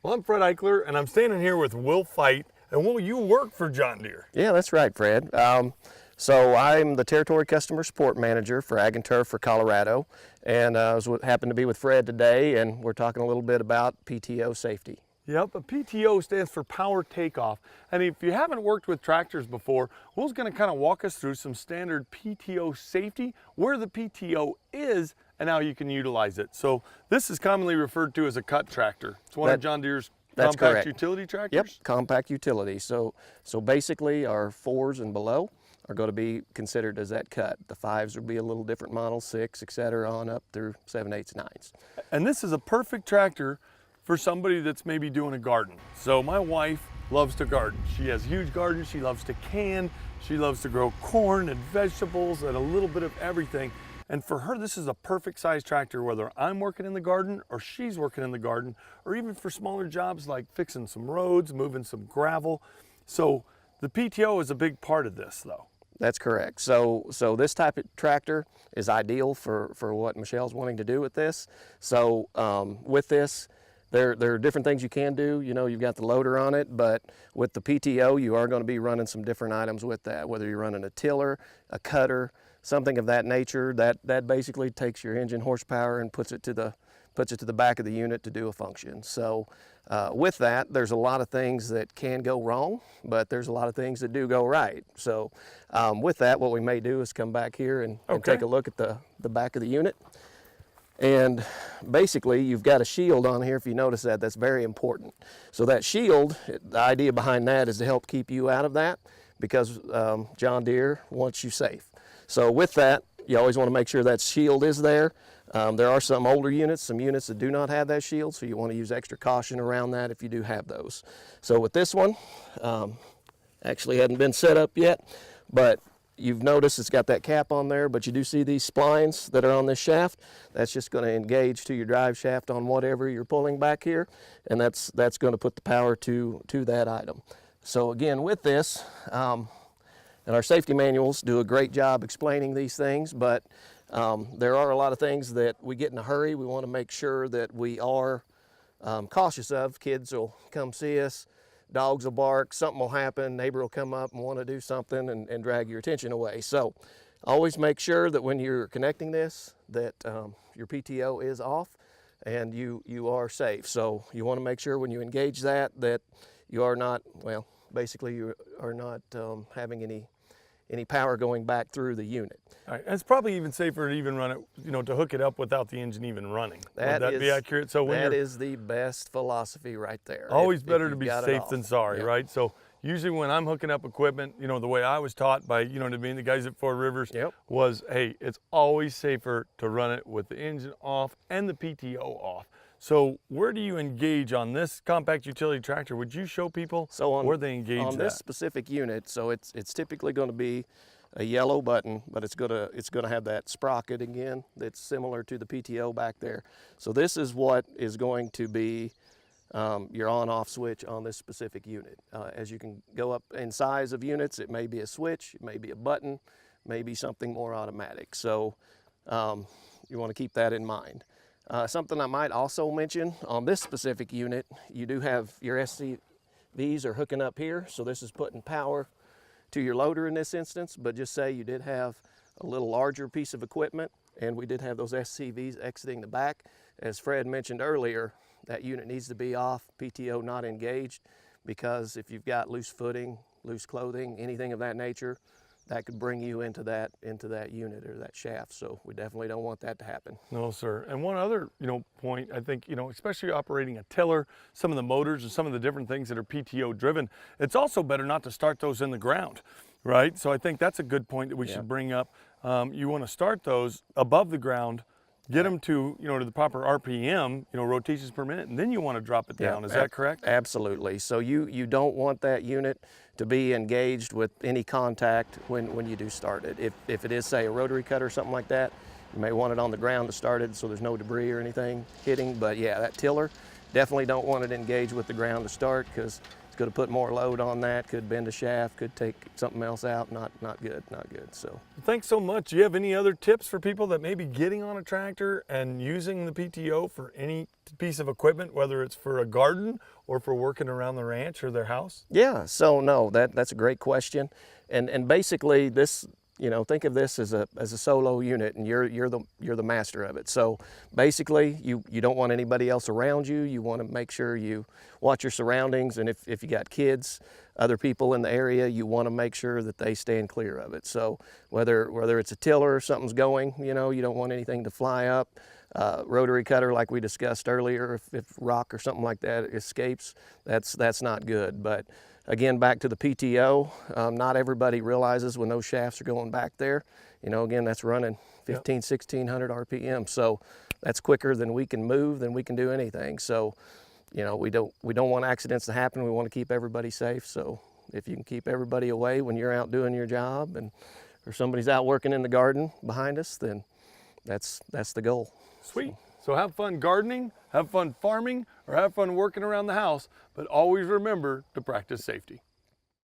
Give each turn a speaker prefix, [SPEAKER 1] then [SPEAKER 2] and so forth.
[SPEAKER 1] Well, I'm Fred Eichler, and I'm standing here with Will Fight. And Will, you work for John Deere.
[SPEAKER 2] Yeah, that's right, Fred. So I'm the Territory Customer Support Manager for Ag and Turf for Colorado, and happened to be with Fred today, and we're talking a little bit about PTO safety.
[SPEAKER 1] Yep, a PTO stands for Power Takeoff. And if you haven't worked with tractors before, Will's going to kind of walk us through some standard PTO safety, where the PTO is, and how you can utilize it. So this is commonly referred to as a cut tractor. It's one of John Deere's compact utility tractors?
[SPEAKER 2] Yep, compact utility. So basically our 4s and below are going to be considered as that cut. The 5s will be a little different model, 6, etc., on up through 7, 8s, 9s.
[SPEAKER 1] And this is a perfect tractor for somebody that's maybe doing a garden. So my wife loves to garden. She has a huge garden. She loves to can. She loves to grow corn and vegetables and a little bit of everything. And for her, this is a perfect size tractor, whether I'm working in the garden or she's working in the garden, or even for smaller jobs like fixing some roads, moving some gravel. So the PTO is a big part of this, though.
[SPEAKER 2] That's correct. So this type of tractor is ideal for what Michelle's wanting to do with this. So with this, there are different things you can do. You know, you've got the loader on it, but with the PTO, you are going to be running some different items with that, whether you're running a tiller, a cutter, something of that nature. That basically takes your engine horsepower and puts it to the back of the unit to do a function. So with that, there's a lot of things that can go wrong, but there's a lot of things that do go right. So with that, what we may do is come back here and take a look at the back of the unit. And basically, you've got a shield on here. If you notice that, that's very important. So that shield, the idea behind that is to help keep you out of that, because John Deere wants you safe. So with that, you always want to make sure that shield is there. There are some older units, some units that do not have that shield, so you want to use extra caution around that if you do have those. So with this one, actually hadn't been set up yet, but you've noticed it's got that cap on there, but you do see these splines that are on this shaft. That's just going to engage to your drive shaft on whatever you're pulling back here, and that's going to put the power to that item. So again, with this, and our safety manuals do a great job explaining these things, but there are a lot of things that we get in a hurry. We want to make sure that we are cautious of. Kids will come see us, dogs will bark, something will happen, neighbor will come up and want to do something and drag your attention away. So always make sure that when you're connecting this, that your PTO is off and you are safe. So you want to make sure when you engage that you are not, well, basically you are not having any power going back through the unit.
[SPEAKER 1] All right. And it's probably even safer to even run it, you know, to hook it up without the engine even running. Would that be accurate? So
[SPEAKER 2] that is the best philosophy right there.
[SPEAKER 1] Always better to be safe than sorry, right? So usually when I'm hooking up equipment, you know, the way I was taught by, you know, to being the guys at Four Rivers was, hey, it's always safer to run it with the engine off and the PTO off. So where do you engage on this compact utility tractor? Would you show people where they engage
[SPEAKER 2] on this specific unit? So it's typically going to be a yellow button, but it's gonna have that sprocket again that's similar to the PTO back there. So this is what is going to be your on-off switch on this specific unit. As you can go up in size of units, it may be a switch, it may be a button, maybe something more automatic. So you want to keep that in mind. Something I might also mention on this specific unit, you do have your SCVs are hooking up here, so this is putting power to your loader in this instance, but just say you did have a little larger piece of equipment and we did have those SCVs exiting the back. As Fred mentioned earlier, that unit needs to be off, PTO not engaged, because if you've got loose footing, loose clothing, anything of that nature, that could bring you into that unit or that shaft. So we definitely don't want that to happen.
[SPEAKER 1] No, sir. And one other, point, I think, especially operating a tiller, some of the motors and some of the different things that are PTO driven, it's also better not to start those in the ground, right? So I think that's a good point that we should bring up. You want to start those above the ground, get them to, to the proper RPM, rotations per minute, and then you want to drop it down. Is that correct?
[SPEAKER 2] Absolutely. So you don't want that unit to be engaged with any contact when you do start it. If it is, say, a rotary cutter or something like that, you may want it on the ground to start it so there's no debris or anything hitting. But yeah, that tiller, definitely don't want it engaged with the ground to start, because It's going to put more load on that, could bend a shaft, could take something else out. Not good, not good. So
[SPEAKER 1] Thanks so much. Do you have any other tips for people that may be getting on a tractor and using the PTO for any piece of equipment, whether it's for a garden or for working around the ranch or their house?
[SPEAKER 2] yeah, so no, that's a great question. And basically this, you know, think of this as a solo unit, and you're the master of it. So basically, you don't want anybody else around you. You want to make sure you watch your surroundings, and if you got kids, other people in the area, you want to make sure that they stand clear of it. So whether it's a tiller, something's going, you know, you don't want anything to fly up. Rotary cutter, like we discussed earlier, if rock or something like that escapes, that's not good. But again, back to the PTO, not everybody realizes when those shafts are going back there, you know, again, that's running 15, 1600 RPM. So that's quicker than we can move, than we can do anything. So, you know, we don't want accidents to happen. We want to keep everybody safe. So if you can keep everybody away when you're out doing your job, and or somebody's out working in the garden behind us, then that's the goal.
[SPEAKER 1] Sweet. So have fun gardening, have fun farming, or have fun working around the house, but always remember to practice safety.